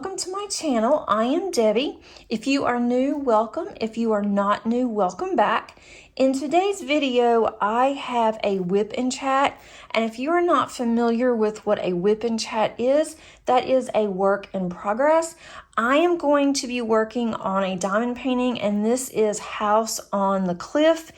welcome to my channel. I am Debbie. If you are new, welcome. If you are not new, welcome back. In today's video, I have a WIP Chat, and if you are not familiar with what a WIP Chat is, that is a work in progress. I am going to be working on a diamond painting, and this is House on the Cliff,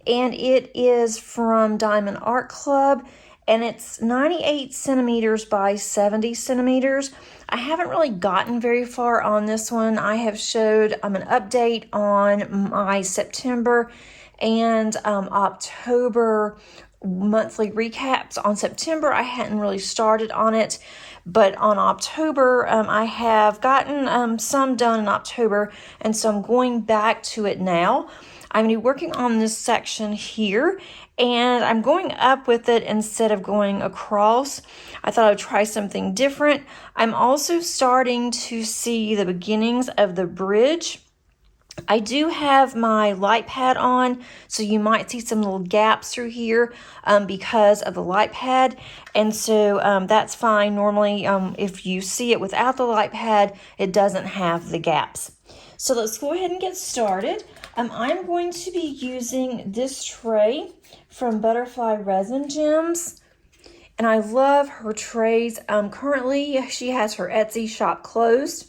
and it is from Diamond Art Club, and it's 98 centimeters by 70 centimeters. I haven't really gotten very far on this one. I have showed an update on my September and October monthly recaps. On September, I hadn't really started on it, but on October, I have gotten some done in October, and so I'm going back to it now. I'm going to be working on this section here, and I'm going up with it instead of going across. I thought I would try something different. I'm also starting to see the beginnings of the bridge. I do have my light pad on, so you might see some little gaps through here because of the light pad, and so that's fine. Normally, if you see it without the light pad, it doesn't have the gaps. So let's go ahead and get started. I'm going to be using this tray from Butterfly Resin Gems, and I love her trays. Currently, she has her Etsy shop closed.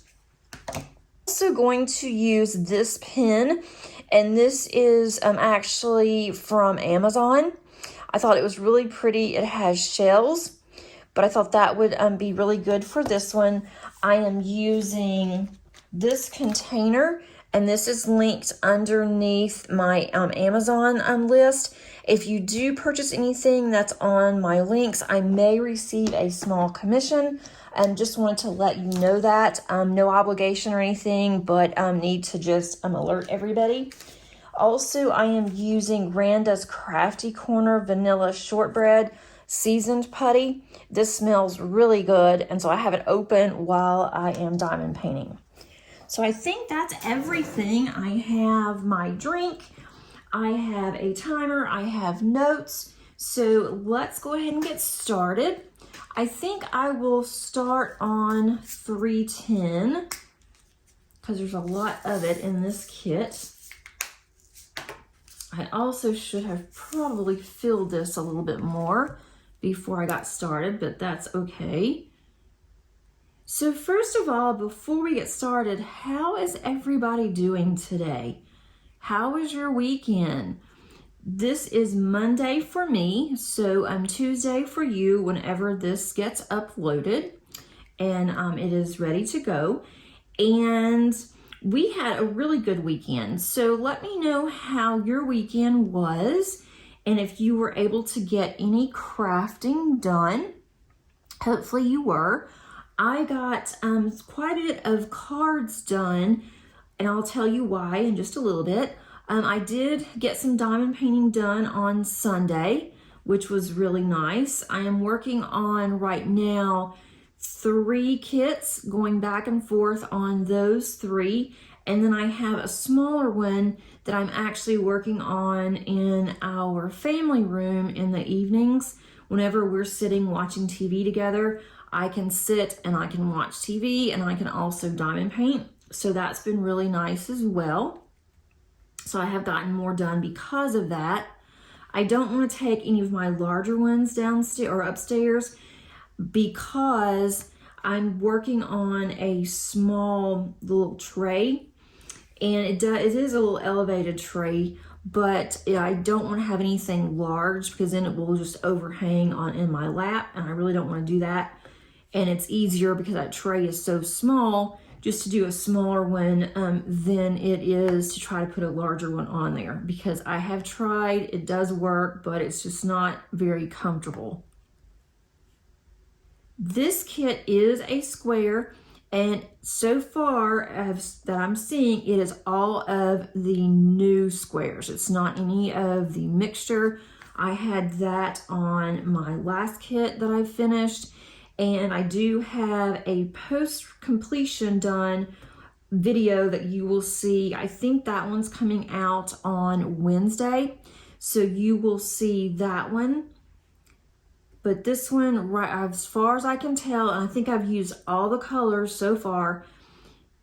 Also going to use this pen, and this is actually from Amazon. I thought it was really pretty. It has shells, but I thought that would be really good for this one. I am using this container, and this is linked underneath my Amazon list. If you do purchase anything that's on my links, I may receive a small commission. Just wanted to let you know that. No obligation or anything, but need to just alert everybody. Also, I am using Randa's Crafty Corner Vanilla Shortbread Seasoned Putty. This smells really good, and so I have it open while I am diamond painting. So I think that's everything. I have my drink, I have a timer, I have notes. So let's go ahead and get started. I think I will start on 310 because there's a lot of it in this kit. I also should have probably filled this a little bit more before I got started, but that's okay. So first of all, before we get started, how is everybody doing today? How was your weekend? This is Monday for me, so Tuesday for you whenever this gets uploaded, and it is ready to go. And we had a really good weekend, so let me know how your weekend was and if you were able to get any crafting done. Hopefully you were. I got quite a bit of cards done, and I'll tell you why in just a little bit. I did get some diamond painting done on Sunday, which was really nice. I am working on right now 3 kits, going back and forth on those 3. And then I have a smaller one that I'm actually working on in our family room in the evenings. Whenever we're sitting watching TV together, I can sit and I can watch TV, and I can also diamond paint. So that's been really nice as well. So I have gotten more done because of that. I don't want to take any of my larger ones downstairs or upstairs because I'm working on a small little tray, and it is a little elevated tray, but I don't want to have anything large because then it will just overhang in my lap, and I really don't want to do that. And it's easier because that tray is so small just to do a smaller one than it is to try to put a larger one on there, because I have tried, it does work, but it's just not very comfortable. This kit is a square, and so far as that I'm seeing, it is all of the new squares. It's not any of the mixture. I had that on my last kit that I finished. And I do have a post-completion done video that you will see. I think that one's coming out on Wednesday. So you will see that one. But this one, right as far as I can tell, and I think I've used all the colors so far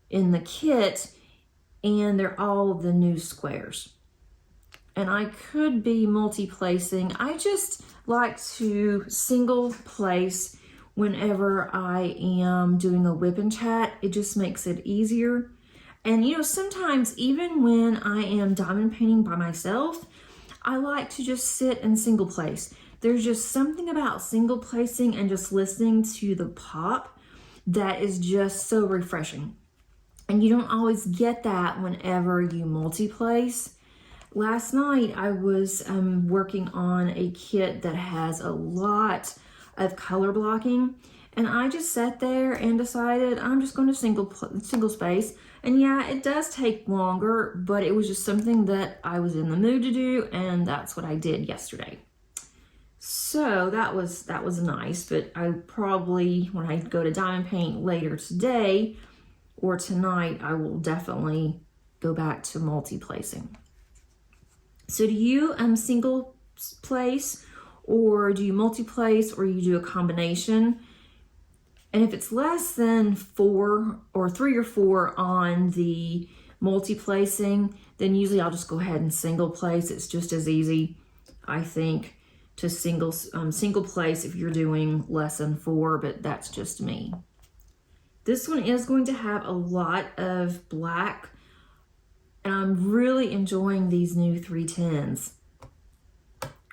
in the kit, and they're all the new squares. And I could be multi-placing. I just like to single place whenever I am doing a WIP Chat. It just makes it easier. And you know, sometimes even when I am diamond painting by myself, I like to just sit and single place. There's just something about single placing and just listening to the pop that is just so refreshing. And you don't always get that whenever you multi-place. Last night I was working on a kit that has a lot of color blocking, and I just sat there and decided I'm just going to single space. And yeah, it does take longer, but it was just something that I was in the mood to do, and that's what I did yesterday. So that was nice, but I probably, when I go to diamond paint later today or tonight, I will definitely go back to multi-placing. So do you single place, or do you multi-place, or you do a combination? And if it's less than 4 or 3 or 4 on the multi-placing, then usually I'll just go ahead and single place. It's just as easy, I think, to single place if you're doing less than 4, but that's just me. This one is going to have a lot of black, and I'm really enjoying these new 310s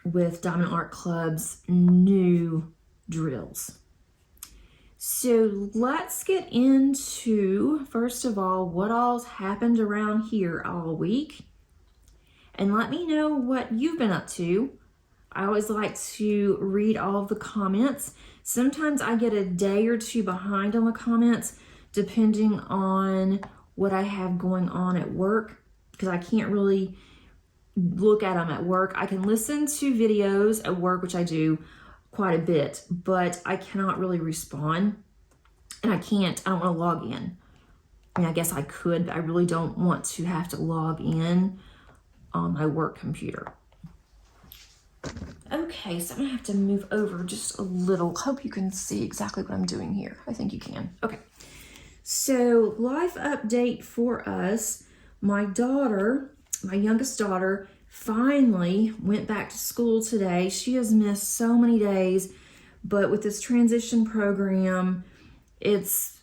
with Diamond Art Club's new drills. So let's get into, first of all, what all's happened around here all week. And let me know what you've been up to. I always like to read all of the comments. Sometimes I get a day or two behind on the comments, depending on what I have going on at work, because I can't really look at them at work. I can listen to videos at work, which I do quite a bit, but I cannot really respond, and I don't want to log in. I mean, I guess I could, but I really don't want to have to log in on my work computer. Okay, so I'm gonna have to move over just a little. Hope you can see exactly what I'm doing here. I think you can. Okay, so life update for us. My daughter, my youngest daughter, finally went back to school today. She has missed so many days, but with this transition program, it's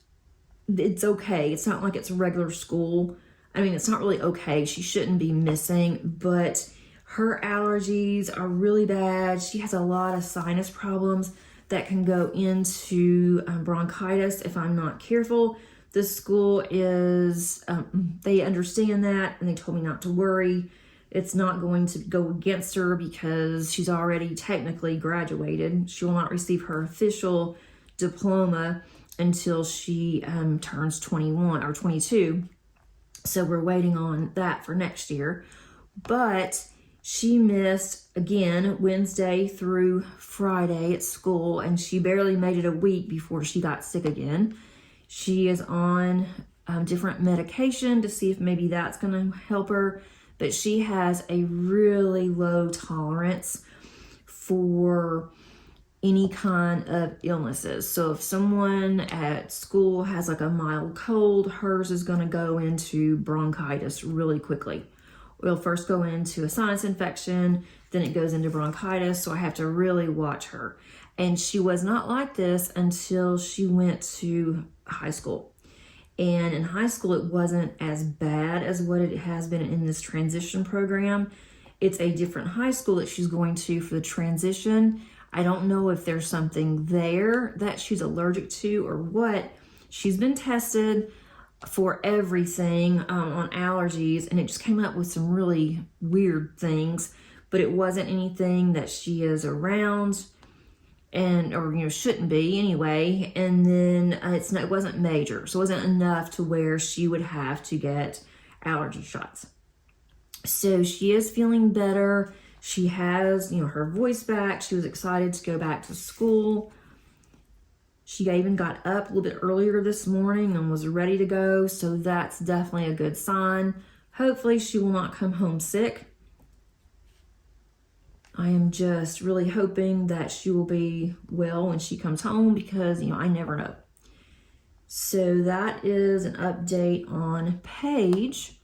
okay. It's not like it's regular school. I mean, it's not really okay. She shouldn't be missing, but her allergies are really bad. She has a lot of sinus problems that can go into bronchitis if I'm not careful. The school is, they understand that, and they told me not to worry. It's not going to go against her because she's already technically graduated. She will not receive her official diploma until she turns 21 or 22. So we're waiting on that for next year. But she missed, again, Wednesday through Friday at school, and she barely made it a week before she got sick again. She is on different medication to see if maybe that's going to help her, but she has a really low tolerance for any kind of illnesses. So if someone at school has like a mild cold, hers is going to go into bronchitis really quickly. It'll first go into a sinus infection, then it goes into bronchitis, so I have to really watch her. And she was not like this until she went to high school. And in high school, it wasn't as bad as what it has been in this transition program. It's a different high school that she's going to for the transition. I don't know if there's something there that she's allergic to or what. She's been tested for everything on allergies, and it just came up with some really weird things, but it wasn't anything that she is around or shouldn't be anyway. And then it wasn't major, so it wasn't enough to where she would have to get allergy shots. So she is feeling better. She has her voice back. She was excited to go back to school. She even got up a little bit earlier this morning and was ready to go, so that's definitely a good sign. Hopefully she will not come home sick. I am just really hoping that she will be well when she comes home because, I never know. So that is an update on Paige.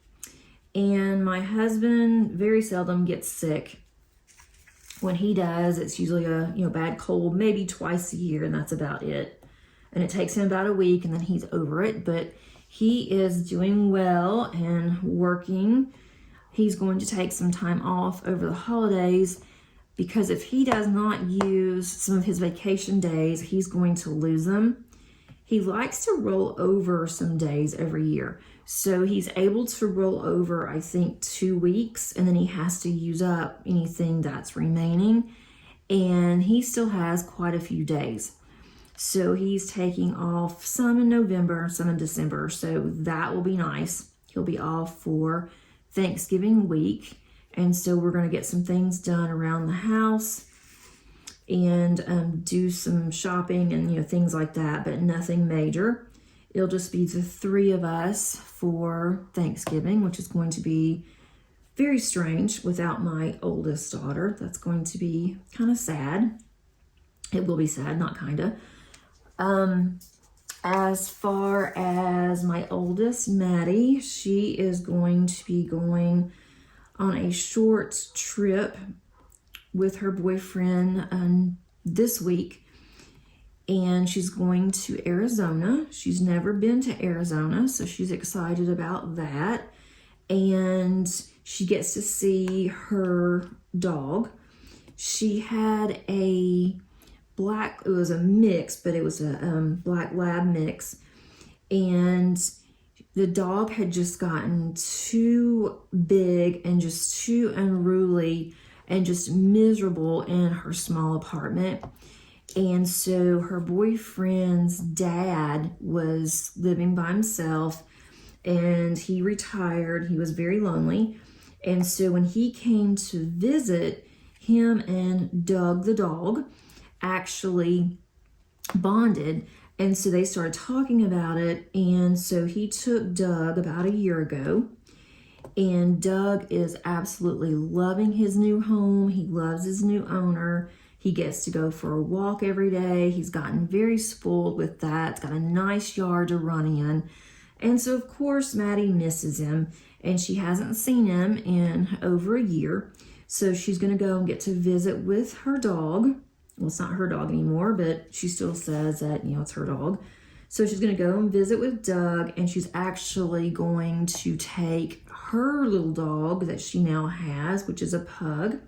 And my husband very seldom gets sick. When he does, it's usually a bad cold, maybe twice a year, and that's about it. And it takes him about a week, and then he's over it. But he is doing well and working. He's going to take some time off over the holidays because if he does not use some of his vacation days, he's going to lose them. He likes to roll over some days every year. So he's able to roll over, I think, 2 weeks, and then he has to use up anything that's remaining. And he still has quite a few days. So he's taking off some in November, some in December. So that will be nice. He'll be off for Thanksgiving week. And so we're going to get some things done around the house and do some shopping and things like that, but nothing major. It'll just be the 3 of us for Thanksgiving, which is going to be very strange without my oldest daughter. That's going to be kind of sad. It will be sad, not kind of. As far as my oldest, Maddie, she is going to be going on a short trip with her boyfriend this week, and she's going to Arizona. She's never been to Arizona, so she's excited about that. And she gets to see her dog. She had a black, it was a mix, but it was a black lab mix, and the dog had just gotten too big and just too unruly and just miserable in her small apartment. And so her boyfriend's dad was living by himself, and he retired. He was very lonely. And so when he came to visit, him and Doug the dog actually bonded. And so they started talking about it. And so he took Doug about a year ago. And Doug is absolutely loving his new home. He loves his new owner. He gets to go for a walk every day. He's gotten very spoiled with that. It's got a nice yard to run in. And so, of course, Maddie misses him. And she hasn't seen him in over a year. So she's going to go and get to visit with her dog. Well, it's not her dog anymore, but she still says that, it's her dog. So she's going to go and visit with Doug, and she's actually going to take her little dog that she now has, which is a pug,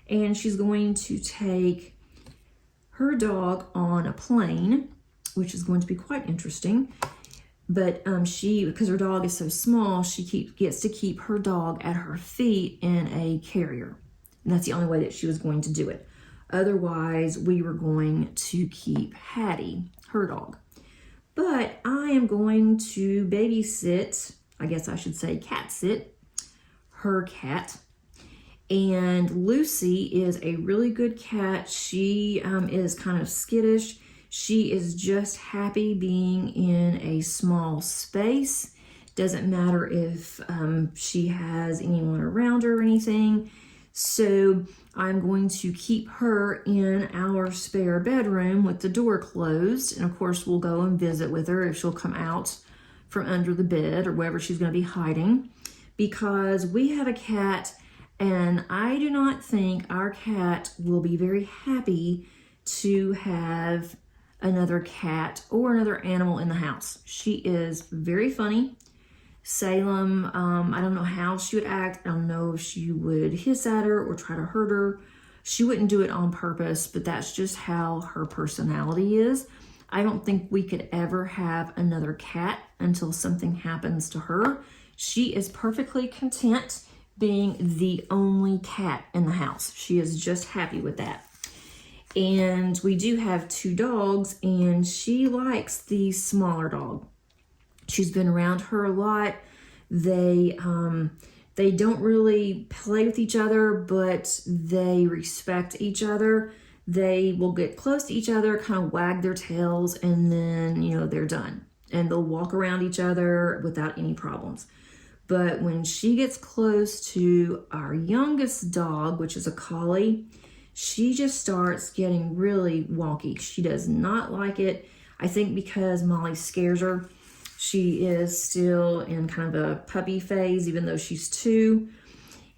and she's going to take her dog on a plane, which is going to be quite interesting. But because her dog is so small, she gets to keep her dog at her feet in a carrier. And that's the only way that she was going to do it. Otherwise, we were going to keep Hattie, her dog. But I am going to babysit, I guess I should say cat sit, her cat. And Lucy is a really good cat. She is kind of skittish. She is just happy being in a small space. Doesn't matter if she has anyone around her or anything. So I'm going to keep her in our spare bedroom with the door closed. And of course, we'll go and visit with her if she'll come out from under the bed or wherever she's going to be hiding. Because we have a cat, and I do not think our cat will be very happy to have another cat or another animal in the house. She is very funny. Salem, I don't know how she would act. I don't know if she would hiss at her or try to hurt her. She wouldn't do it on purpose, but that's just how her personality is. I don't think we could ever have another cat until something happens to her. She is perfectly content being the only cat in the house. She is just happy with that. And we do have 2 dogs, and she likes the smaller dog. She's been around her a lot. They don't really play with each other, but they respect each other. They will get close to each other, kind of wag their tails, and then, they're done. And they'll walk around each other without any problems. But when she gets close to our youngest dog, which is a collie, she just starts getting really wonky. She does not like it. I think because Molly scares her. She is still in kind of a puppy phase, even though she's 2.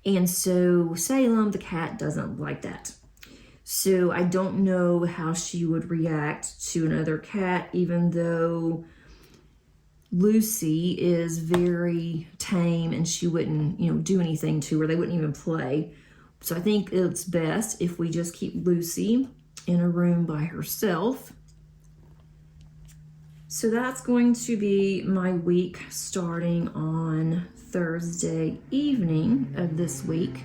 And so Salem, the cat, doesn't like that. So I don't know how she would react to another cat, even though Lucy is very tame and she wouldn't, do anything to her. They wouldn't even play. So I think it's best if we just keep Lucy in a room by herself. So that's going to be my week starting on Thursday evening of this week.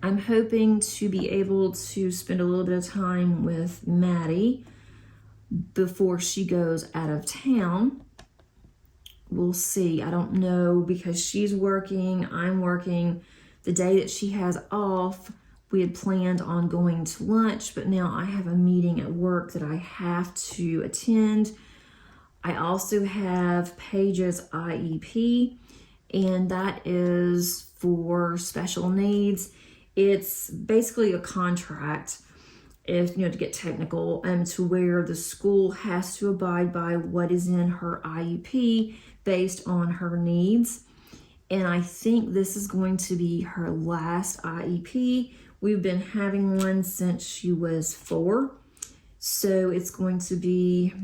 I'm hoping to be able to spend a little bit of time with Maddie before she goes out of town. We'll see. I don't know, because she's working, I'm working. The day that she has off, we had planned on going to lunch, but now I have a meeting at work that I have to attend. I also have Paige's IEP, and that is for special needs. It's basically a contract, if to get technical, to where the school has to abide by what is in her IEP based on her needs. And I think this is going to be her last IEP. We've been having one since she was 4. So it's going to be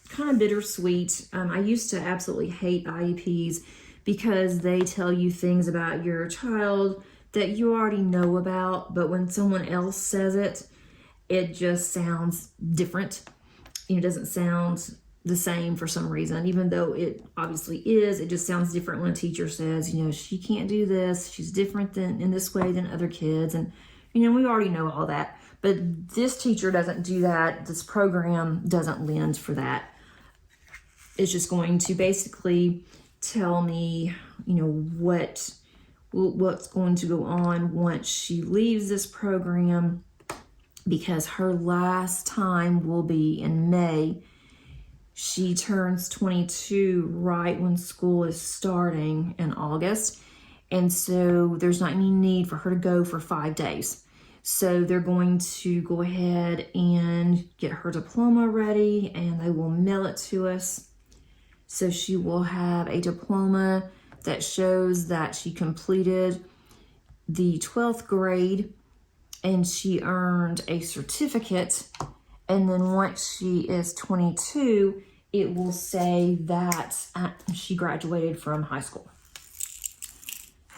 kind of bittersweet. I used to absolutely hate IEPs because they tell you things about your child that you already know about, but when someone else says it, it just sounds different. It doesn't sound the same for some reason, even though it obviously is. It just sounds different when a teacher says, she can't do this. She's different in this way than other kids. And, we already know all that. But this teacher doesn't do that. This program doesn't lend for that. It's just going to basically tell me, what's going to go on once she leaves this program, because her last time will be in May. She turns 22 right when school is starting in August. And so there's not any need for her to go for 5 days. So they're going to go ahead and get her diploma ready, and they will mail it to us. So she will have a diploma that shows that she completed the 12th grade and she earned a certificate. And then once she is 22, it will say that she graduated from high school.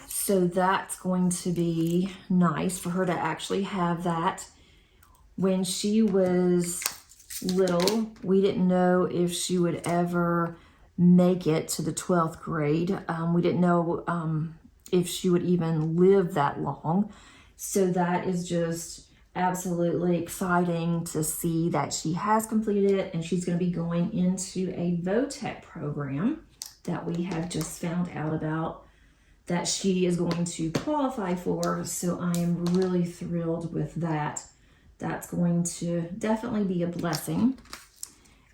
So that's going to be nice for her to actually have that. When she was little, we didn't know if she would ever make it to the 12th grade. We didn't know if she would even live that long. So that is just absolutely exciting to see that she has completed it, and she's going to be going into a VOTEC program that we have just found out about that she is going to qualify for. So I am really thrilled with that. That's going to definitely be a blessing.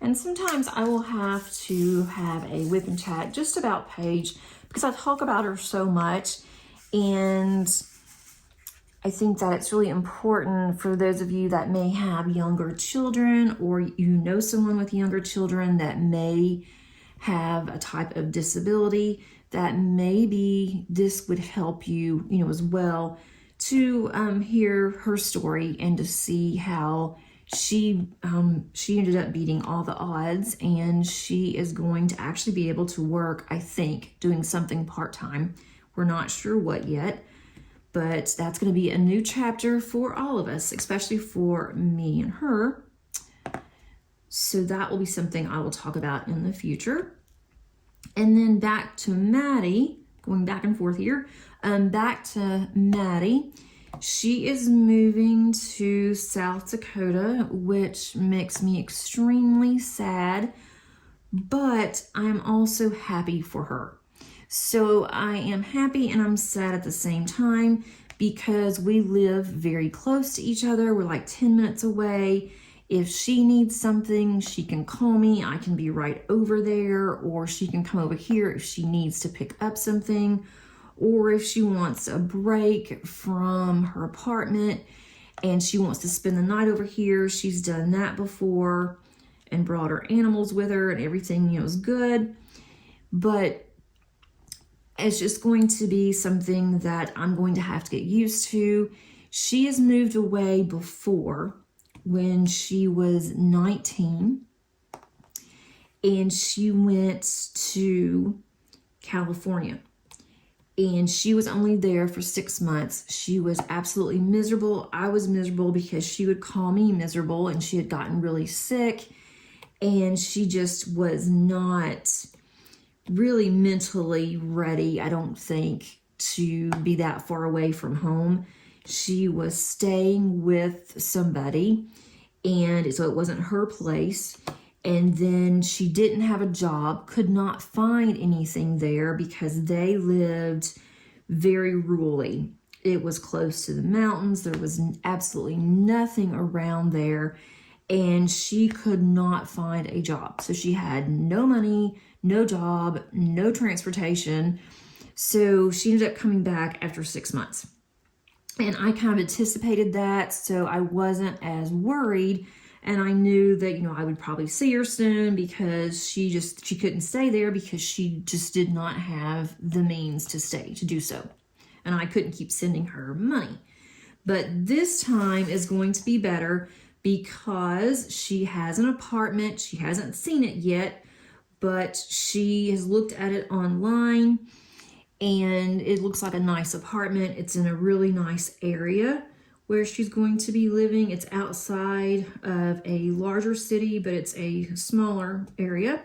And sometimes I will have to have a WIP and chat just about Paige, because I talk about her so much, and I think that it's really important for those of you that may have younger children, or someone with younger children that may have a type of disability, that maybe this would help you, as well, to hear her story and to see how she ended up beating all the odds, and she is going to actually be able to work, I think, doing something part-time. We're not sure what yet, but that's going to be a new chapter for all of us, especially for me and her. So that will be something I will talk about in the future. And then back to Maddie, going back and forth here, back to Maddie. She is moving to South Dakota, which makes me extremely sad, but I'm also happy for her. So I am happy and I'm sad at the same time, because we live very close to each other. We're like 10 minutes away, If she needs something, she can call me. I can be right over there, or she can come over here if she needs to pick up something, or if she wants a break from her apartment and she wants to spend the night over here. She's done that before and brought her animals with her, and everything, is good. But it's just going to be something that I'm going to have to get used to. She has moved away before when she was 19, and she went to California. And she was only there for 6 months. She was absolutely miserable. I was miserable because she would call me miserable, and she had gotten really sick, and she just was not really mentally ready, I don't think, to be that far away from home. She was staying with somebody, and so it wasn't her place. And then she didn't have a job, could not find anything there because they lived very rurally. It was close to the mountains. There was absolutely nothing around there, and she could not find a job. So she had no money, no job, no transportation. So she ended up coming back after 6 months. And I kind of anticipated that, so I wasn't as worried. And I knew that, I would probably see her soon, because she couldn't stay there because she just did not have the means to do so. And I couldn't keep sending her money. But this time is going to be better because she has an apartment. She hasn't seen it yet, but she has looked at it online, and it looks like a nice apartment. It's in a really nice area where she's going to be living. It's outside of a larger city, but it's a smaller area.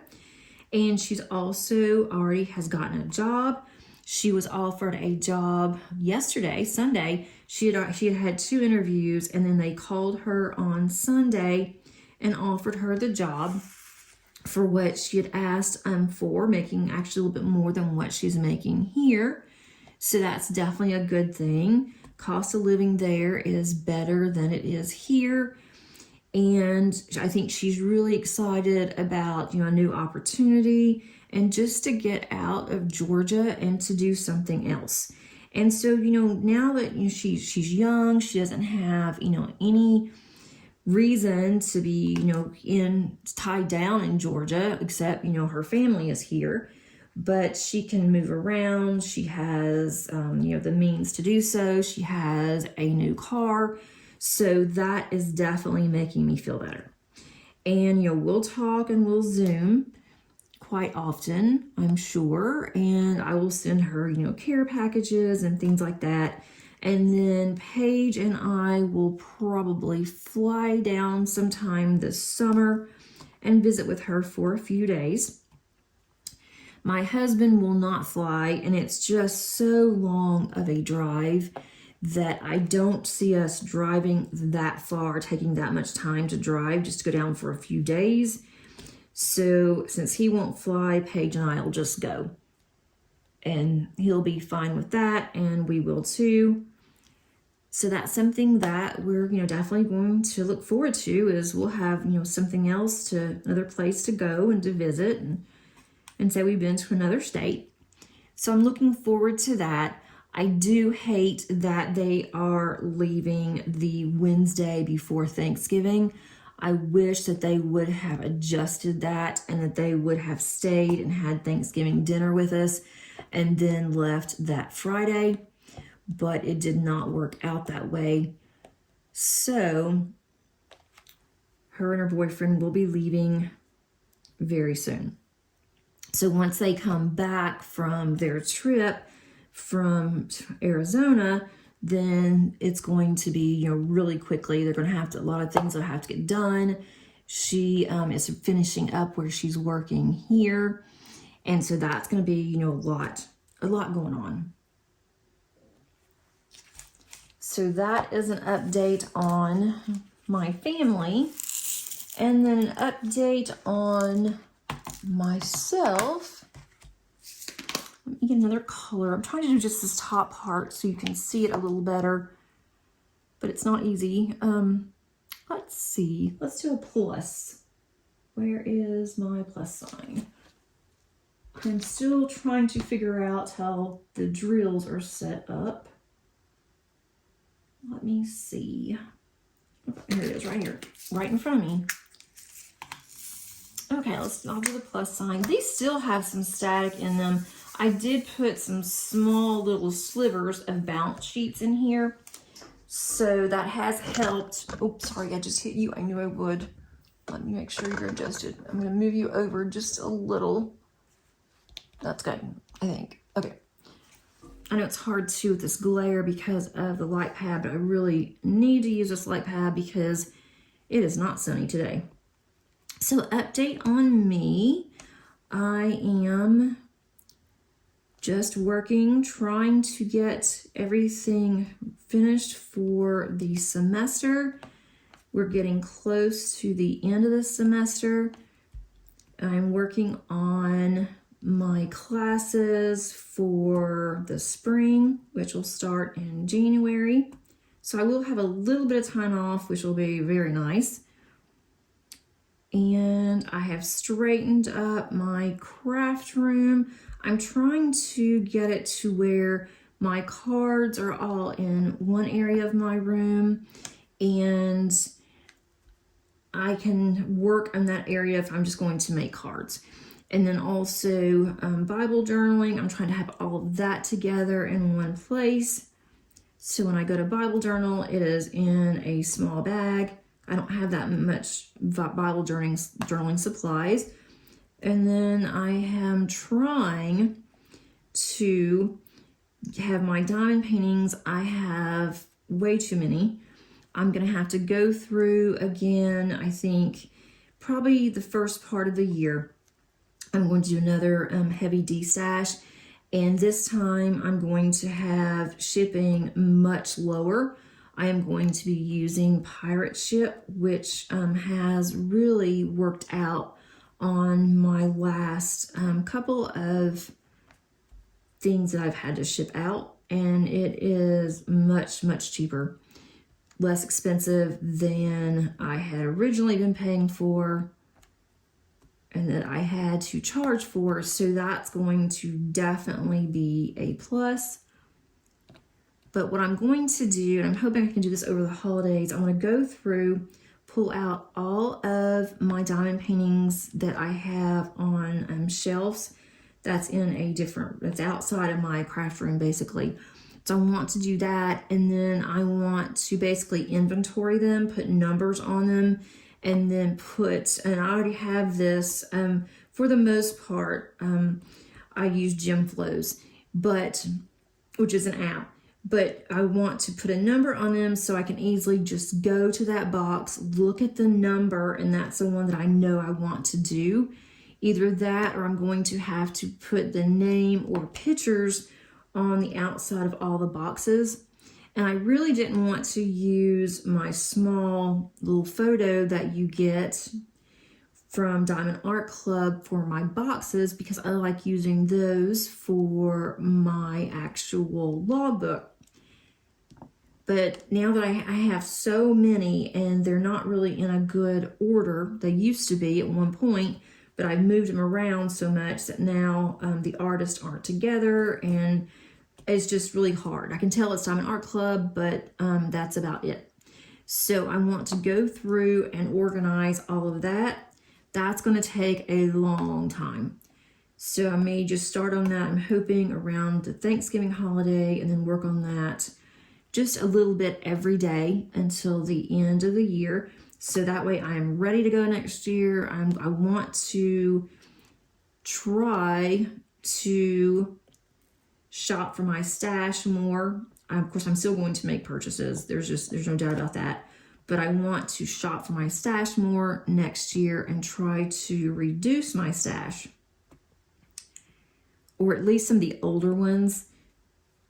And she's also already has gotten a job. She was offered a job yesterday, Sunday. She had 2 interviews, and then they called her on Sunday and offered her the job for what she had asked for, making actually a little bit more than what she's making here. So that's definitely a good thing. Cost of living there is better than it is here. And I think she's really excited about, a new opportunity and just to get out of Georgia and to do something else. And so, now that she's young, she doesn't have, any reason to be, tied down in Georgia, except, her family is here. But she can move around. She has, the means to do so. She has a new car. So that is definitely making me feel better. And, we'll talk and we'll Zoom quite often, I'm sure. And I will send her, care packages and things like that. And then Paige and I will probably fly down sometime this summer and visit with her for a few days. My husband will not fly, and it's just so long of a drive that I don't see us driving that far, taking that much time to drive just to go down for a few days. So since he won't fly, Paige and I will just go. And he'll be fine with that, and we will too. So that's something that we're, definitely going to look forward to, is we'll have, something else, another place to go and to visit, and say we've been to another state. So I'm looking forward to that. I do hate that they are leaving the Wednesday before Thanksgiving. I wish that they would have adjusted that, and that they would have stayed and had Thanksgiving dinner with us and then left that Friday. But it did not work out that way. So her and her boyfriend will be leaving very soon. So once they come back from their trip from Arizona, then it's going to be, really quickly. They're going to have to, a lot of things will have to get done. She is finishing up where she's working here. And so that's going to be, a lot going on. So that is an update on my family. And then an update on myself. Let me get another color. I'm trying to do just this top part so you can see it a little better, but it's not easy. Let's see. Let's do a plus. Where is my plus sign? I'm still trying to figure out how the drills are set up. Let me see. Oh, here it is, right here, right in front of me. Okay, I'll do the plus sign. These still have some static in them. I did put some small little slivers of bounce sheets in here, so that has helped. Oh, sorry, I just hit you. I knew I would. Let me make sure you're adjusted. I'm going to move you over just a little. That's good, I think. Okay. I know it's hard too with this glare because of the light pad, but I really need to use this light pad because it is not sunny today. So update on me. I am just working, trying to get everything finished for the semester. We're getting close to the end of the semester. I'm working on my classes for the spring, which will start in January. So I will have a little bit of time off, which will be very nice. And I have straightened up my craft room. I'm trying to get it to where my cards are all in one area of my room, and I can work on that area if I'm just going to make cards. And then also Bible journaling. I'm trying to have all of that together in one place. So when I go to Bible journal, it is in a small bag. I don't have that much Bible journaling supplies. And then I am trying to have my diamond paintings. I have way too many. I'm going to have to go through again, I think, probably the first part of the year. I'm going to do another heavy D-stash, and this time I'm going to have shipping much lower. I am going to be using Pirate Ship, which has really worked out on my last couple of things that I've had to ship out, and it is much, much cheaper, less expensive than I had originally been paying for and that I had to charge for, so that's going to definitely be a plus. But what I'm going to do, and I'm hoping I can do this over the holidays, I'm going to go through, pull out all of my diamond paintings that I have on shelves. That's in a different, that's outside of my craft room basically. So I want to do that, and then I want to basically inventory them, put numbers on them, and then and I already have this, for the most part, I use Gem Flows, which is an app, but I want to put a number on them so I can easily just go to that box, look at the number, and that's the one that I know I want to do. Either that, or I'm going to have to put the name or pictures on the outside of all the boxes. And I really didn't want to use my small little photo that you get from Diamond Art Club for my boxes, because I like using those for my actual logbook. But now that I have so many, and they're not really in a good order, they used to be at one point, but I've moved them around so much that now the artists aren't together, and it's just really hard. I can tell it's Diamond Art Club, but that's about it. So I want to go through and organize all of that. That's going to take a long time. So I may just start on that. I'm hoping around the Thanksgiving holiday, and then work on that just a little bit every day until the end of the year. So that way I am ready to go next year. I want to try to shop for my stash more. Of course, I'm still going to make purchases. There's no doubt about that. But I want to shop for my stash more next year and try to reduce my stash, or at least some of the older ones,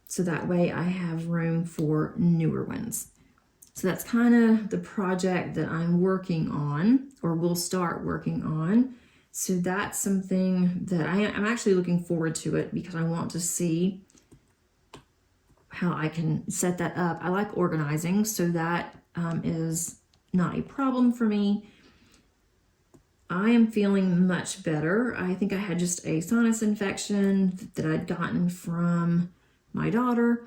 so that way I have room for newer ones. So that's kind of the project that I'm working on, or will start working on. So that's something that I'm actually looking forward to it, because I want to see how I can set that up. I like organizing, so that is not a problem for me. I am feeling much better. I think I had just a sinus infection that I'd gotten from my daughter,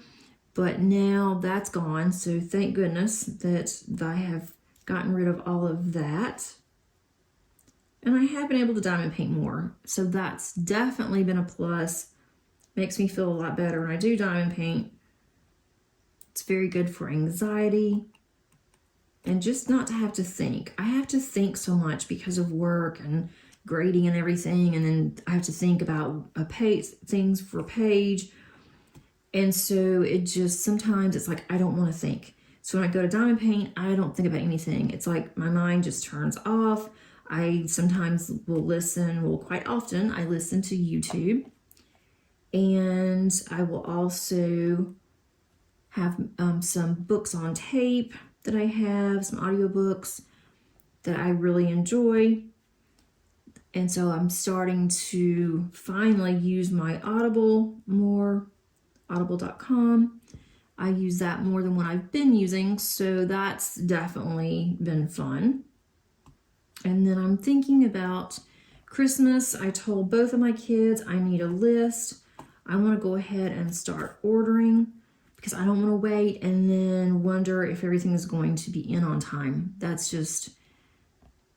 but now that's gone. So thank goodness that I have gotten rid of all of that. And I have been able to diamond paint more. So that's definitely been a plus. Makes me feel a lot better when I do diamond paint. It's very good for anxiety. And just not to have to think. I have to think so much because of work and grading and everything. And then I have to think about things for a page. And so it just, sometimes it's like, I don't want to think. So when I go to diamond paint, I don't think about anything. It's like my mind just turns off. I sometimes will listen, quite often, I listen to YouTube. And I will also have some books on tape that I have, some audiobooks that I really enjoy. And so I'm starting to finally use my Audible more, audible.com. I use that more than what I've been using, so that's definitely been fun. And then I'm thinking about Christmas. I told both of my kids I need a list. I want to go ahead and start ordering because I don't want to wait and then wonder if everything is going to be in on time. That's just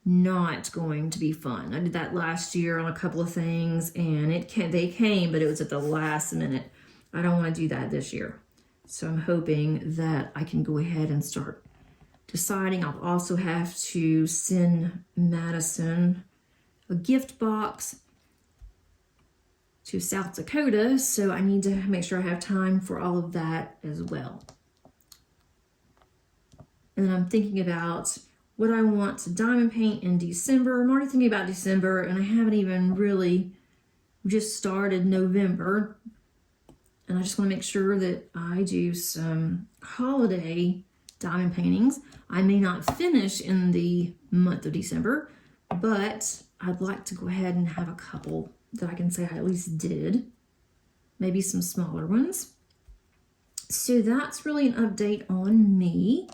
not going to be fun. I did that last year on a couple of things and they came, but it was at the last minute. I don't want to do that this year. So I'm hoping that I can go ahead and start deciding. I'll also have to send Madison a gift box to South Dakota, so I need to make sure I have time for all of that as well. And then I'm thinking about what I want to diamond paint in December. I'm already thinking about December, and I haven't even really just started November. And I just want to make sure that I do some holiday diamond paintings. I may not finish in the month of December, but I'd like to go ahead and have a couple that I can say I at least did. Maybe some smaller ones. So that's really an update on me.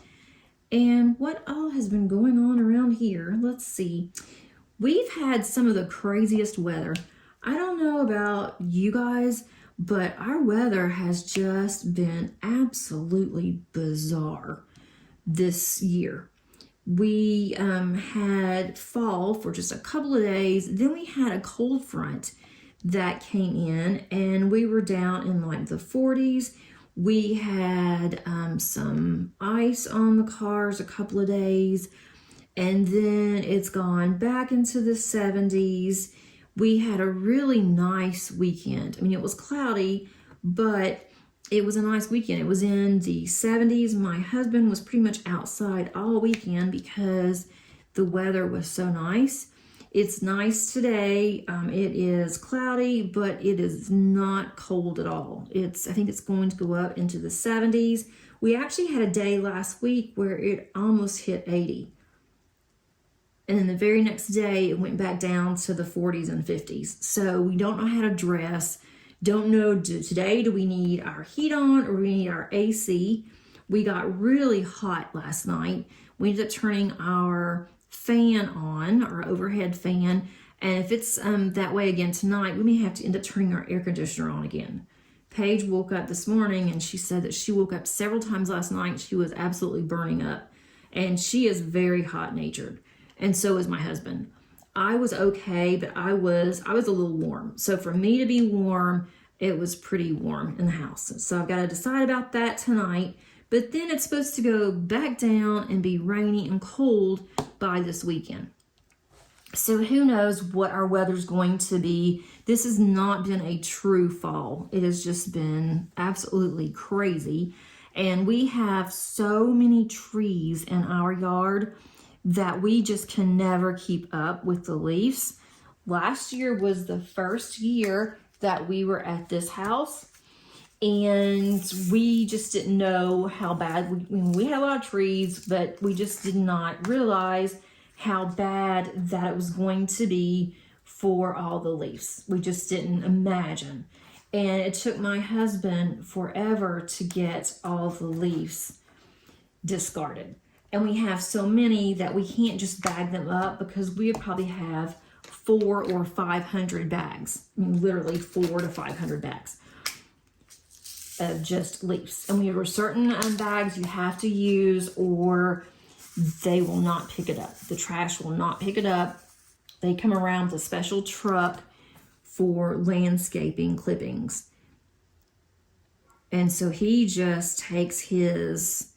And what all has been going on around here? Let's see. We've had some of the craziest weather. I don't know about you guys, but our weather has just been absolutely bizarre this year. We had fall for just a couple of days. Then we had a cold front that came in and we were down in like the 40s. We had some ice on the cars a couple of days, and then it's gone back into the 70s. We had a really nice weekend. I mean, it was cloudy, but it was a nice weekend. It was in the 70s. My husband was pretty much outside all weekend because the weather was so nice. It's nice today. It is cloudy, but it is not cold at all. I think it's going to go up into the 70s. We actually had a day last week where it almost hit 80. And then the very next day, it went back down to the 40s and 50s. So we don't know how to dress. Don't know, today, do we need our heat on or do we need our AC? We got really hot last night. We ended up turning our fan on, our overhead fan. And if it's that way again tonight, we may have to end up turning our air conditioner on again. Paige woke up this morning and she said that she woke up several times last night. She was absolutely burning up. And she is very hot-natured. And so is my husband. I was okay, but I was a little warm. So for me to be warm, it was pretty warm in the house. So I've got to decide about that tonight. But then it's supposed to go back down and be rainy and cold by this weekend. So who knows what our weather's going to be. This has not been a true fall. It has just been absolutely crazy. And we have so many trees in our yard that we just can never keep up with the leaves. Last year was the first year that we were at this house, and we just didn't know how bad, we had a lot of trees, but we just did not realize how bad that it was going to be for all the leaves. We just didn't imagine. And it took my husband forever to get all the leaves discarded. And we have so many that we can't just bag them up because we would probably have 400 or 500 bags. I mean, literally 400 to 500 bags of just leaves. And we have certain bags you have to use or they will not pick it up. The trash will not pick it up. They come around with a special truck for landscaping clippings. And so he just takes his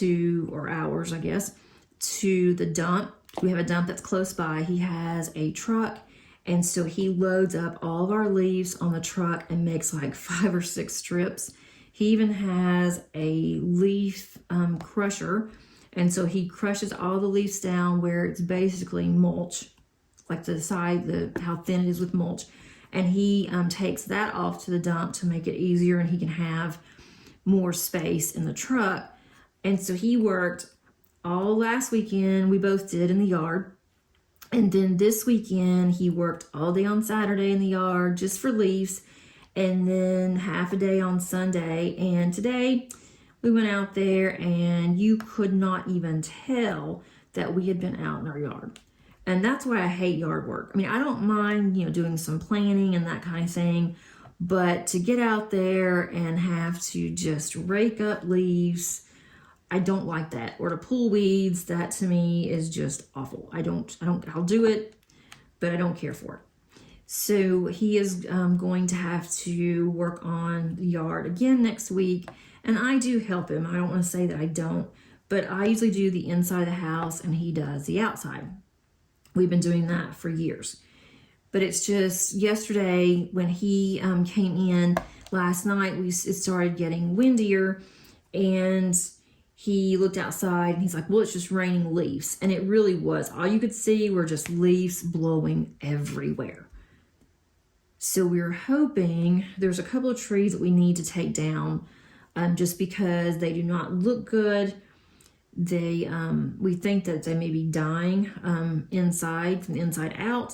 ours, I guess, to the dump. We have a dump that's close by. He has a truck, and so he loads up all of our leaves on the truck and makes like 5 or 6 strips. He even has a leaf crusher, and so he crushes all the leaves down where it's basically mulch, like the side, how thin it is with mulch, and he takes that off to the dump to make it easier, and he can have more space in the truck. And so he worked all last weekend, we both did in the yard. And then this weekend, he worked all day on Saturday in the yard just for leaves. And then half a day on Sunday. And today we went out there and you could not even tell that we had been out in our yard. And that's why I hate yard work. I mean, I don't mind, doing some planning and that kind of thing. But to get out there and have to just rake up leaves, I don't like that. Or to pull weeds, that to me is just awful. I'll do it, but I don't care for it. So he is going to have to work on the yard again next week. And I do help him. I don't want to say that I don't, but I usually do the inside of the house and he does the outside. We've been doing that for years. But it's just yesterday when he came in last night, it started getting windier and he looked outside and he's like, well, it's just raining leaves. And it really was. All you could see were just leaves blowing everywhere. So we're hoping there's a couple of trees that we need to take down just because they do not look good. We think that they may be dying inside, from the inside out.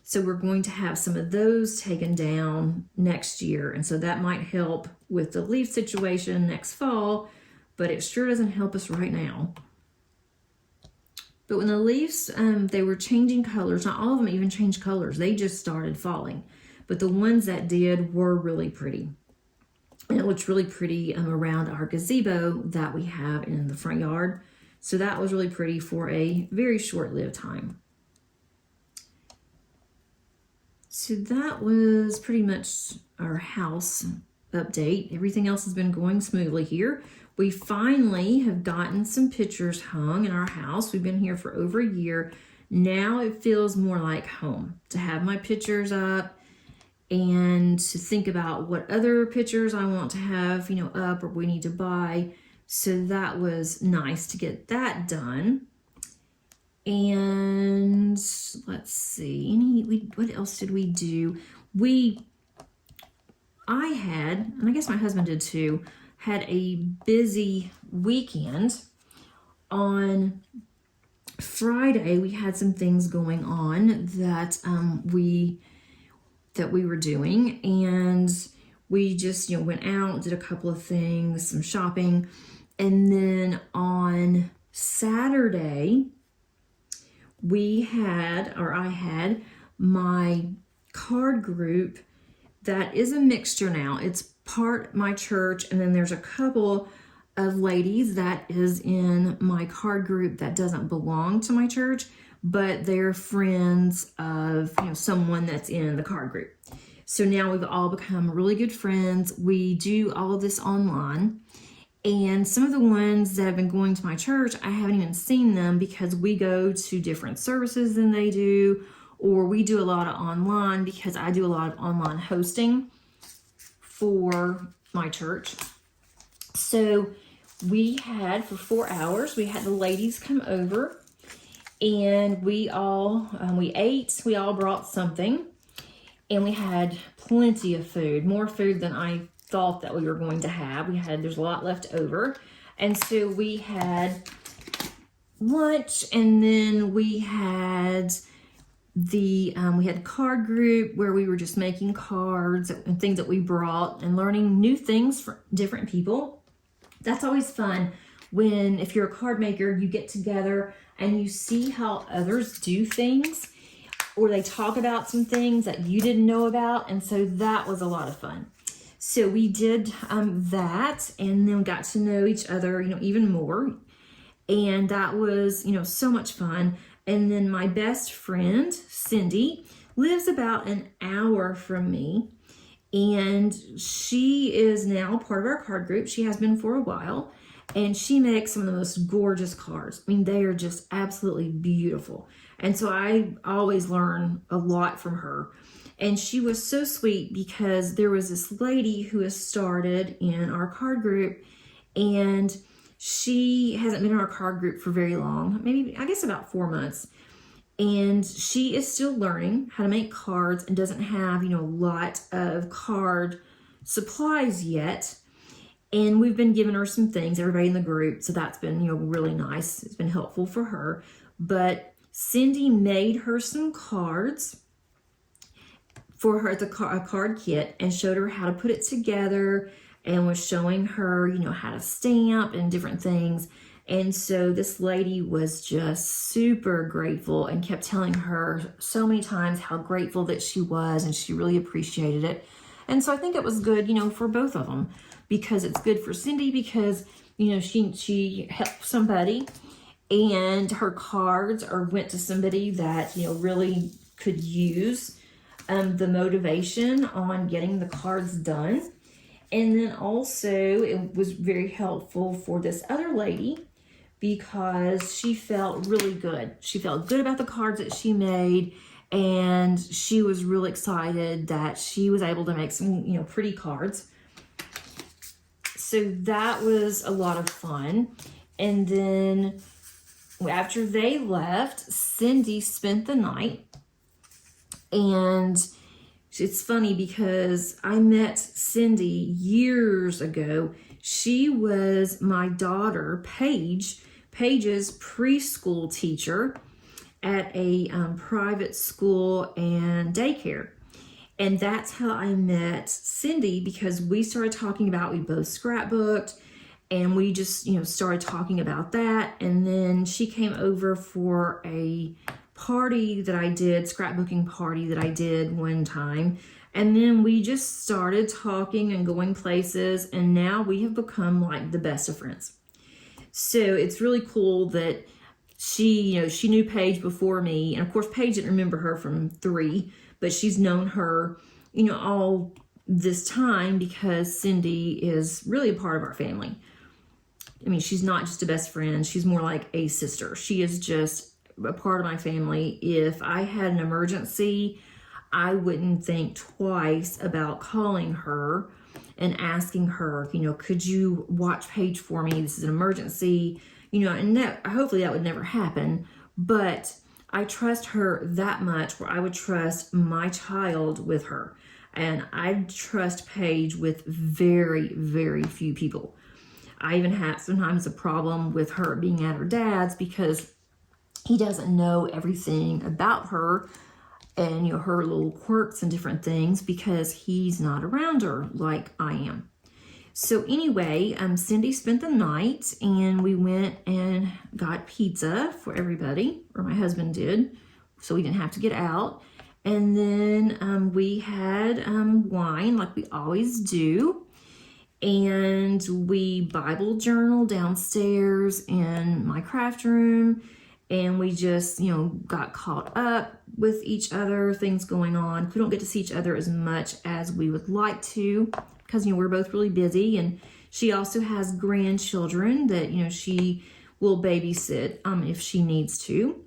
So we're going to have some of those taken down next year. And so that might help with the leaf situation next fall. But it sure doesn't help us right now. But when the leaves, they were changing colors, not all of them even changed colors, they just started falling. But the ones that did were really pretty. And it looks really pretty around our gazebo that we have in the front yard. So that was really pretty for a very short-lived time. So that was pretty much our house update. Everything else has been going smoothly here. We finally have gotten some pictures hung in our house. We've been here for over a year. Now it feels more like home to have my pictures up and to think about what other pictures I want to have, up or we need to buy. So that was nice to get that done. And let's see, what else did we do? I had, and I guess my husband did too, had a busy weekend. On Friday, we had some things going on that we were doing, and we just went out, did a couple of things, some shopping, and then on Saturday I had my card group that is a mixture now. It's part my church, and then there's a couple of ladies that is in my card group that doesn't belong to my church, but they're friends of someone that's in the card group. So now we've all become really good friends. We do all of this online, and some of the ones that have been going to my church, I haven't even seen them because we go to different services than they do, or we do a lot of online because I do a lot of online hosting for my church. So we had, for 4 hours, we had the ladies come over, and we ate, we all brought something, and we had plenty of food, more food than I thought that we were going to have. There's a lot left over. And so we had lunch, and then we had we had card group where we were just making cards and things that we brought and learning new things from different people. That's always fun if you're a card maker, you get together and you see how others do things, or they talk about some things that you didn't know about. And so that was a lot of fun. So we did that, and then got to know each other, even more. And that was, so much fun. And then my best friend, Cindy, lives about an hour from me. And she is now part of our card group. She has been for a while. And she makes some of the most gorgeous cards. I mean, they are just absolutely beautiful. And so I always learn a lot from her. And she was so sweet because there was this lady who has started in our card group, and she hasn't been in our card group for very long, maybe, I guess, about 4 months. And she is still learning how to make cards and doesn't have, a lot of card supplies yet. And we've been giving her some things, everybody in the group. So that's been, really nice. It's been helpful for her. But Cindy made her some cards for her, a card kit, and showed her how to put it together, and was showing her, how to stamp and different things. And so this lady was just super grateful and kept telling her so many times how grateful that she was, and she really appreciated it. And so I think it was good, for both of them, because it's good for Cindy because, she helped somebody, and her cards went to somebody that, really could use the motivation on getting the cards done. And then also it was very helpful for this other lady because she felt really good. She felt good about the cards that she made, and she was really excited that she was able to make some, pretty cards. So that was a lot of fun. And then after they left, Cindy spent the night. And it's funny because I met Cindy years ago. She was my daughter, Paige's preschool teacher at a private school and daycare. And that's how I met Cindy, because we started talking about, we both scrapbooked, and we just, started talking about that. And then she came over for a party that I did, scrapbooking party that I did one time. And then we just started talking and going places, and now we have become like the best of friends. So it's really cool that she knew Paige before me. And of course, Paige didn't remember her from 3, but she's known her, all this time because Cindy is really a part of our family. I mean, she's not just a best friend. She's more like a sister. She is just a part of my family. If I had an emergency, I wouldn't think twice about calling her and asking her, could you watch Paige for me? This is an emergency, and that, hopefully that would never happen. But I trust her that much where I would trust my child with her. And I trust Paige with very, very few people. I even have sometimes a problem with her being at her dad's because he doesn't know everything about her and, her little quirks and different things because he's not around her like I am. So anyway, Cindy spent the night, and we went and got pizza for everybody, or my husband did, so we didn't have to get out. And then we had wine like we always do. And we Bible journal downstairs in my craft room. And we just, got caught up with each other, things going on. We don't get to see each other as much as we would like to because, we're both really busy. And she also has grandchildren that, she will babysit if she needs to,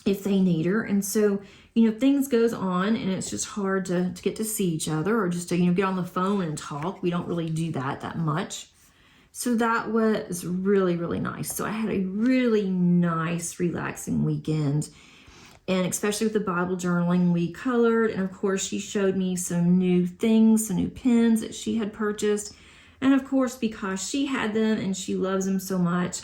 if they need her. And so, things goes on, and it's just hard to get to see each other or just to, get on the phone and talk. We don't really do that much. So that was really, really nice. So I had a really nice, relaxing weekend. And especially with the Bible journaling, we colored. And of course, she showed me some new things, some new pens that she had purchased. And of course, because she had them and she loves them so much,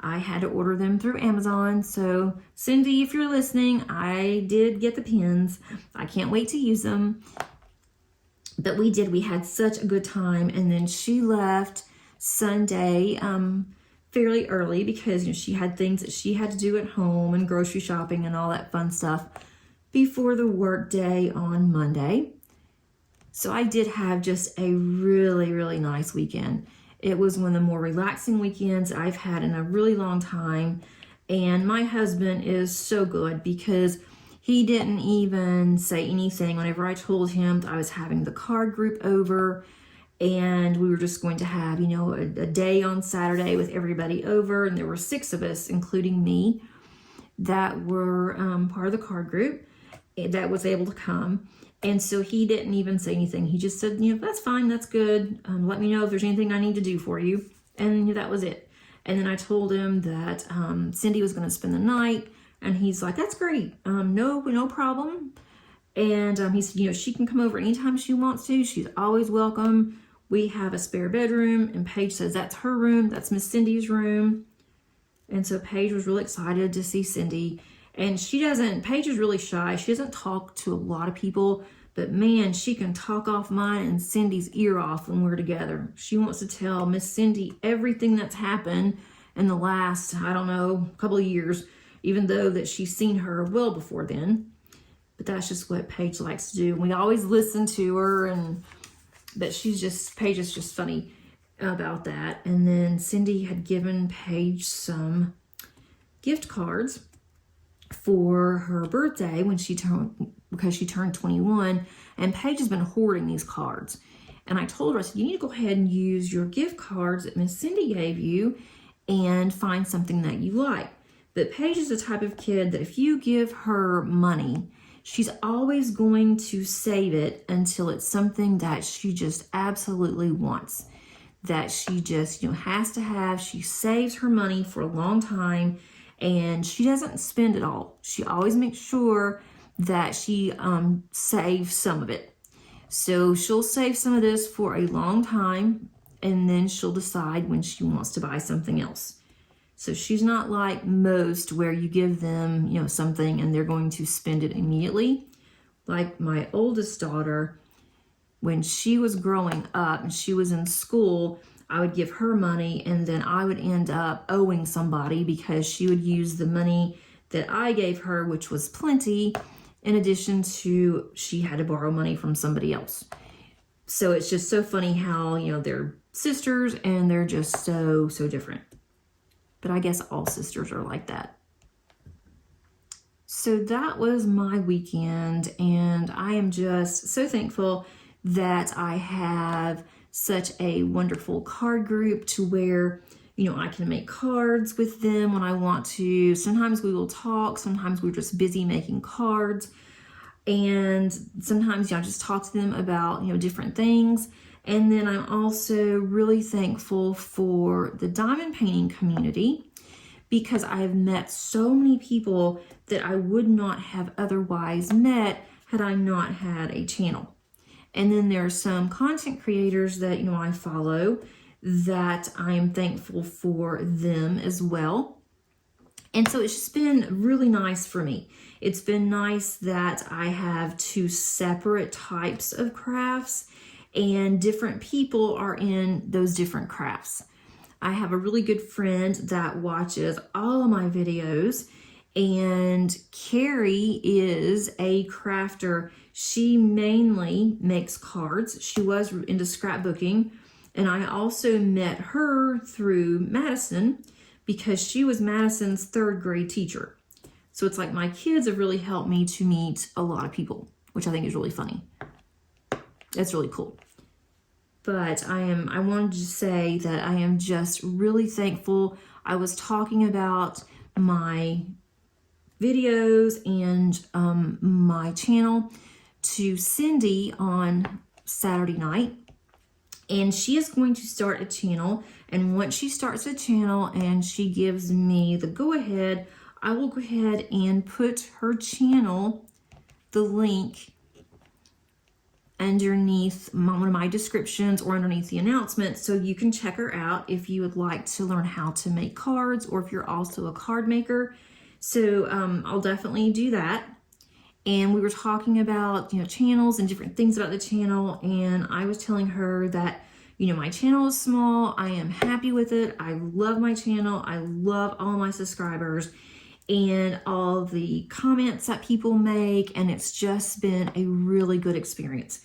I had to order them through Amazon. So Cindy, if you're listening, I did get the pens. I can't wait to use them. But we had such a good time. And then she left Sunday fairly early because she had things that she had to do at home and grocery shopping and all that fun stuff before the work day on Monday. So I did have just a really, really nice weekend. It was one of the more relaxing weekends I've had in a really long time. And my husband is so good because he didn't even say anything whenever I told him that I was having the card group over and we were just going to have, a day on Saturday with everybody over. And there were 6 of us, including me, that were part of the card group that was able to come. And so he didn't even say anything. He just said, that's fine, that's good. Let me know if there's anything I need to do for you. And that was it. And then I told him that Cindy was going to spend the night. And he's like, that's great. No problem. And he said, she can come over anytime she wants to. She's always welcome. We have a spare bedroom. And Paige says that's her room. That's Miss Cindy's room. And so Paige was really excited to see Cindy. And Paige is really shy. She doesn't talk to a lot of people, but man, she can talk off mine and Cindy's ear off when we're together. She wants to tell Miss Cindy everything that's happened in the last, couple of years, even though that she's seen her well before then. But that's just what Paige likes to do. We always listen to her, but Paige is just funny about that. And then Cindy had given Paige some gift cards for her birthday because she turned 21, and Paige has been hoarding these cards. And I told her, I said, you need to go ahead and use your gift cards that Miss Cindy gave you and find something that you like. But Paige is the type of kid that if you give her money, she's always going to save it until it's something that she just absolutely wants, that she just has to have. She saves her money for a long time. And she doesn't spend it all. She always makes sure that she saves some of it. So she'll save some of this for a long time, and then she'll decide when she wants to buy something else. So she's not like most where you give them, something and they're going to spend it immediately. Like my oldest daughter, when she was growing up and she was in school, I would give her money and then I would end up owing somebody because she would use the money that I gave her, which was plenty, in addition to she had to borrow money from somebody else. So it's just so funny how, they're sisters and they're just so different. But I guess all sisters are like that. So that was my weekend, and I am just so thankful that I have such a wonderful card group to where, I can make cards with them when I want to. Sometimes we will talk. Sometimes we're just busy making cards. And sometimes, I just talk to them about, different things. And then I'm also really thankful for the diamond painting community because I have met so many people that I would not have otherwise met had I not had a channel. And then there are some content creators that, I follow that I am thankful for them as well. And so it's just been really nice for me. It's been nice that I have 2 separate types of crafts and different people are in those different crafts. I have a really good friend that watches all of my videos, and Carrie is a crafter. She mainly makes cards. She was into scrapbooking, and I also met her through Madison because she was Madison's 3rd grade teacher. So it's like my kids have really helped me to meet a lot of people, which I think is really funny. That's really cool. But I wanted to say that I am just really thankful. I was talking about my videos and my channel to Cindy on Saturday night, and she is going to start a channel. And once she starts a channel and she gives me the go-ahead, I will go ahead and put her channel, the link, underneath one of my descriptions or underneath the announcements, so you can check her out if you would like to learn how to make cards, or if you're also a card maker. So I'll definitely do that. And we were talking about channels and different things about the channel, and I was telling her that You know, my channel is small. I am happy with it. I love my channel. I love all my subscribers and all the comments that people make, and it's just been a really good experience.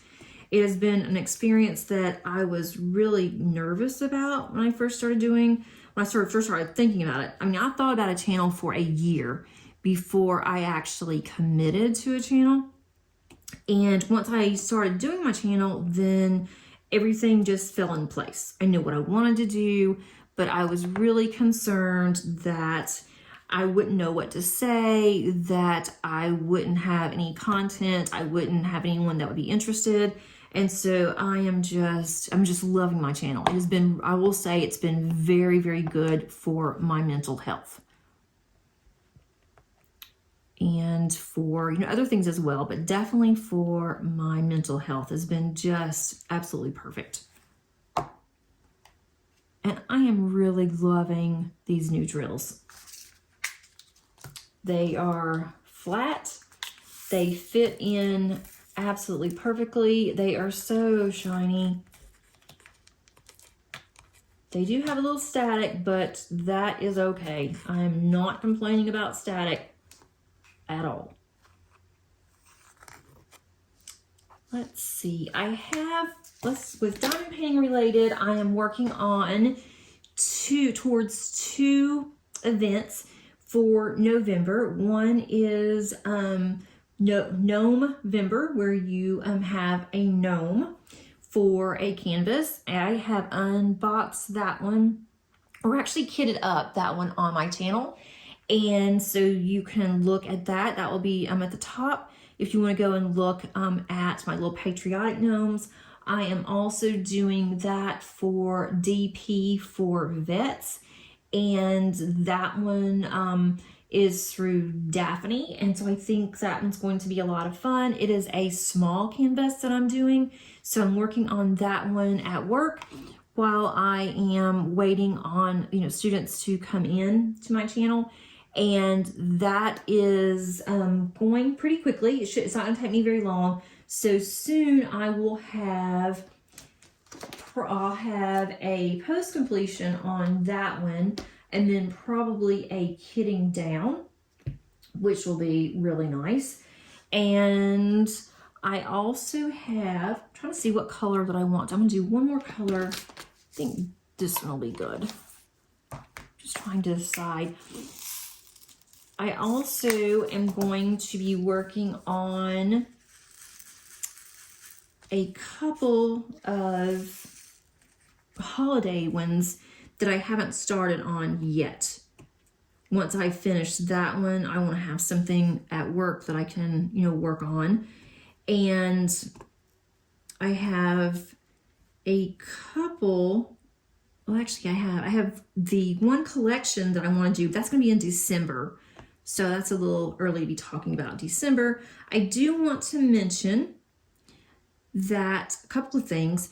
It has been an experience that I was really nervous about when I first started thinking about it. I mean, I thought about a channel for a year before I actually committed to a channel. And once I started doing my channel, then everything just fell in place. I knew what I wanted to do, but I was really concerned that I wouldn't know what to say, that I wouldn't have any content, I wouldn't have anyone that would be interested. And so I'm just loving my channel. It has been, I will say, it's been very, very good for my mental health. And for, you know, other things as well, but definitely for my mental health has been just absolutely perfect. And I am really loving these new drills. They are flat. They fit in absolutely perfectly. They are so shiny. They do have a little static, but that is okay. I'm not complaining about static at all. Let's see. With diamond painting related, I am working on towards two events for November. One is Gnome-vember, where you have a gnome for a canvas. I have unboxed that one, or actually kitted up that one on my channel. And so you can look at that. That will be at the top if you want to go and look at my little patriotic gnomes. I am also doing that for DP for vets. And that one is through Daphne. And so I think that one's going to be a lot of fun. It is a small canvas that I'm doing. So I'm working on that one at work while I am waiting on, you know, students to come in to my channel. And that is going pretty quickly. It's not going to take me very long. So soon I will have I'll have a post completion on that one, and then probably a kitting down, which will be really nice. And I also have, I'm trying to see what color that I want. I'm gonna do one more color. I think this one will be good. Just trying to decide. I also am going to be working on a couple of holiday ones that I haven't started on yet. Once I finish that one, I want to have something at work that I can, you know, work on. And I have a couple, well, actually I have the one collection that I want to do. That's going to be in December. So that's a little early to be talking about December. I do want to mention that a couple of things.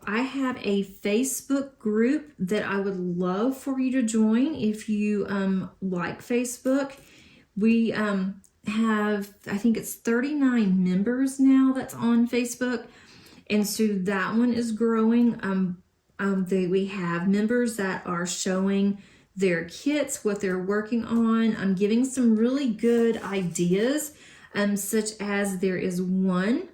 I have a Facebook group that I would love for you to join if you like Facebook. We have, I think it's 39 members now that's on Facebook. And so that one is growing. We have members that are showing their kits, what they're working on. I'm giving some really good ideas, such as there is one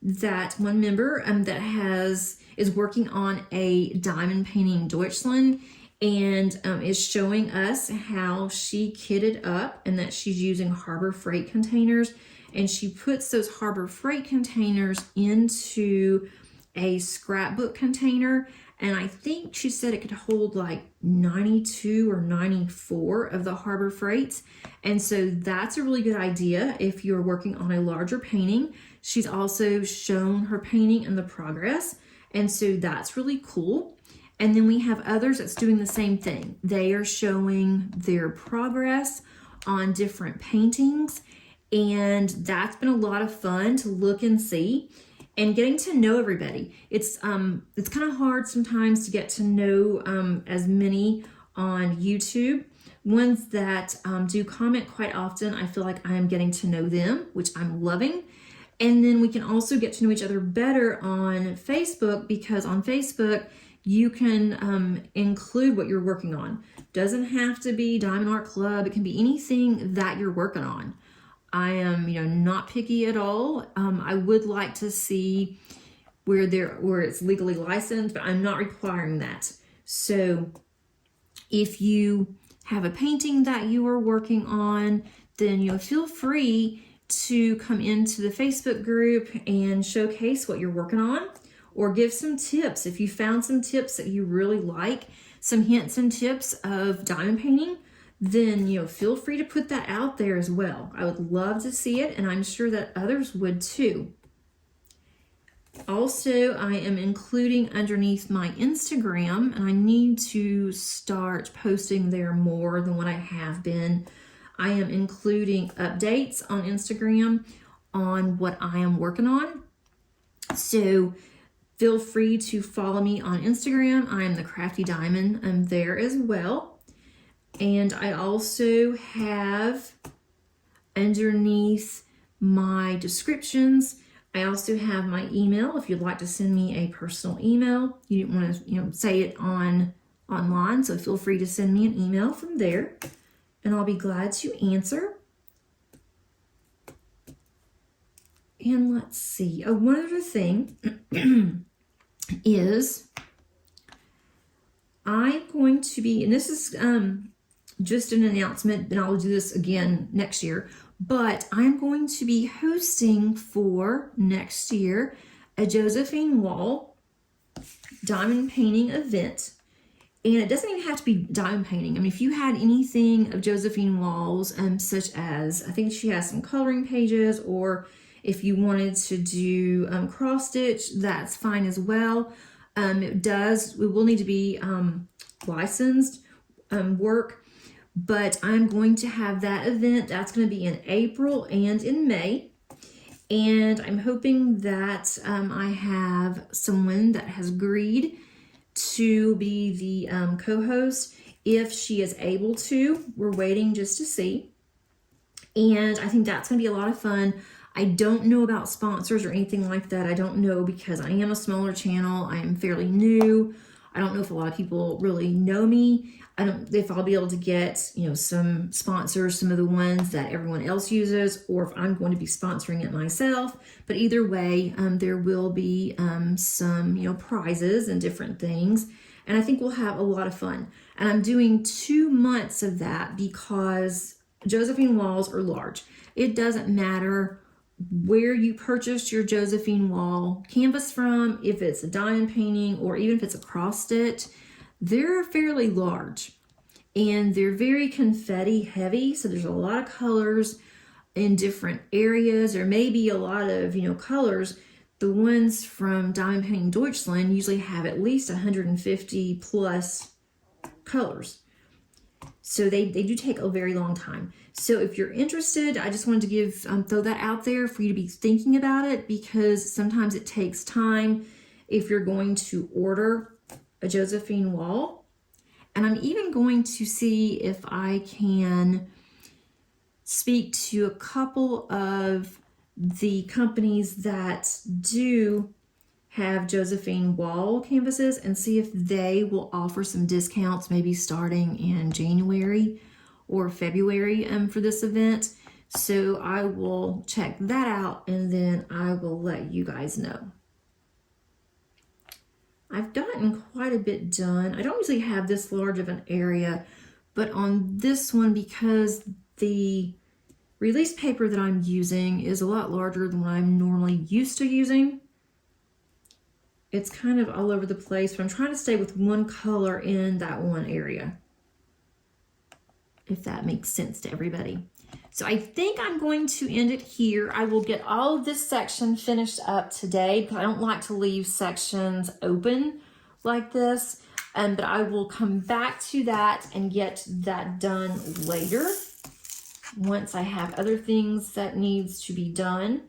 member that is working on a diamond painting Deutschland, and is showing us how she kitted up and that she's using Harbor Freight containers, and she puts those Harbor Freight containers into a scrapbook container, and I think she said it could hold like 92 or 94 of the Harbor Freights. And so that's a really good idea if you're working on a larger painting. She's also shown her painting and the progress, and so that's really cool. And then we have others that's doing the same thing. They are showing their progress on different paintings, and that's been a lot of fun to look and see and getting to know everybody. It's kind of hard sometimes to get to know as many on YouTube. Ones that do comment quite often, I feel like I am getting to know them, which I'm loving. And then we can also get to know each other better on Facebook, because on Facebook, you can include what you're working on. Doesn't have to be Diamond Art Club. It can be anything that you're working on. I am, not picky at all. I would like to see where it's legally licensed, but I'm not requiring that. So if you have a painting that you are working on, then feel free to come into the Facebook group and showcase what you're working on, or give some tips. If you found some tips that you really like, some hints and tips of diamond painting, then feel free to put that out there as well. I would love to see it, and I'm sure that others would too. Also, I am including underneath my Instagram, and I need to start posting there more than what I have been. I am including updates on Instagram on what I am working on. So feel free to follow me on Instagram. I am the Crafty Diamond. I'm there as well. And I also have underneath my descriptions, I also have my email. If you'd like to send me a personal email, you didn't want to say it online, so feel free to send me an email from there, and I'll be glad to answer. And let's see. Oh, one other thing is I'm going to be, and this is just an announcement, and I'll do this again next year, but I'm going to be hosting for next year a Josephine Wall diamond painting event. And it doesn't even have to be diamond painting. I mean, if you had anything of Josephine Wall's, such as, I think she has some coloring pages, or if you wanted to do cross stitch, that's fine as well. It will need to be licensed work. But I'm going to have that event. That's going to be in April and in May. And I'm hoping that I have someone that has agreed to be the co-host if she is able to. We're waiting just to see. And I think that's going to be a lot of fun. I don't know about sponsors or anything like that. I don't know, because I am a smaller channel. I am fairly new. I don't know if a lot of people really know me. I don't know if I'll be able to get, some sponsors, some of the ones that everyone else uses, or if I'm going to be sponsoring it myself. But either way, there will be some, prizes and different things. And I think we'll have a lot of fun. And I'm doing 2 months of that because Josephine Walls are large. It doesn't matter where you purchased your Josephine Wall canvas from, if it's a diamond painting or even if it's a cross stitch, they're fairly large and they're very confetti heavy. So there's a lot of colors in different areas. There may be a lot of, colors. The ones from Diamond Painting Deutschland usually have at least 150 plus colors. So they do take a very long time. So if you're interested, I just wanted to throw that out there for you to be thinking about it, because sometimes it takes time if you're going to order a Josephine Wall. And I'm even going to see if I can speak to a couple of the companies that do have Josephine Wall canvases and see if they will offer some discounts, maybe starting in January or February for this event. So I will check that out and then I will let you guys know. I've gotten quite a bit done. I don't usually have this large of an area, but on this one, because the release paper that I'm using is a lot larger than what I'm normally used to using, it's kind of all over the place, but I'm trying to stay with one color in that one area, if that makes sense to everybody. So I think I'm going to end it here. I will get all of this section finished up today, because I don't like to leave sections open like this. But I will come back to that and get that done later once I have other things that needs to be done.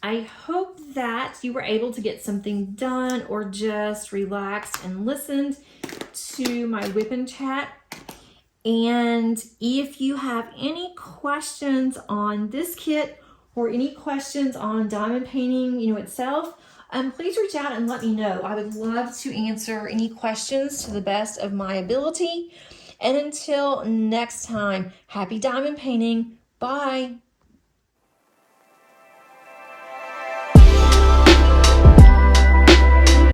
I hope that you were able to get something done or just relaxed and listened to my WIP Chat. And if you have any questions on this kit or any questions on diamond painting, itself, please reach out and let me know. I would love to answer any questions to the best of my ability. And until next time, happy diamond painting. Bye.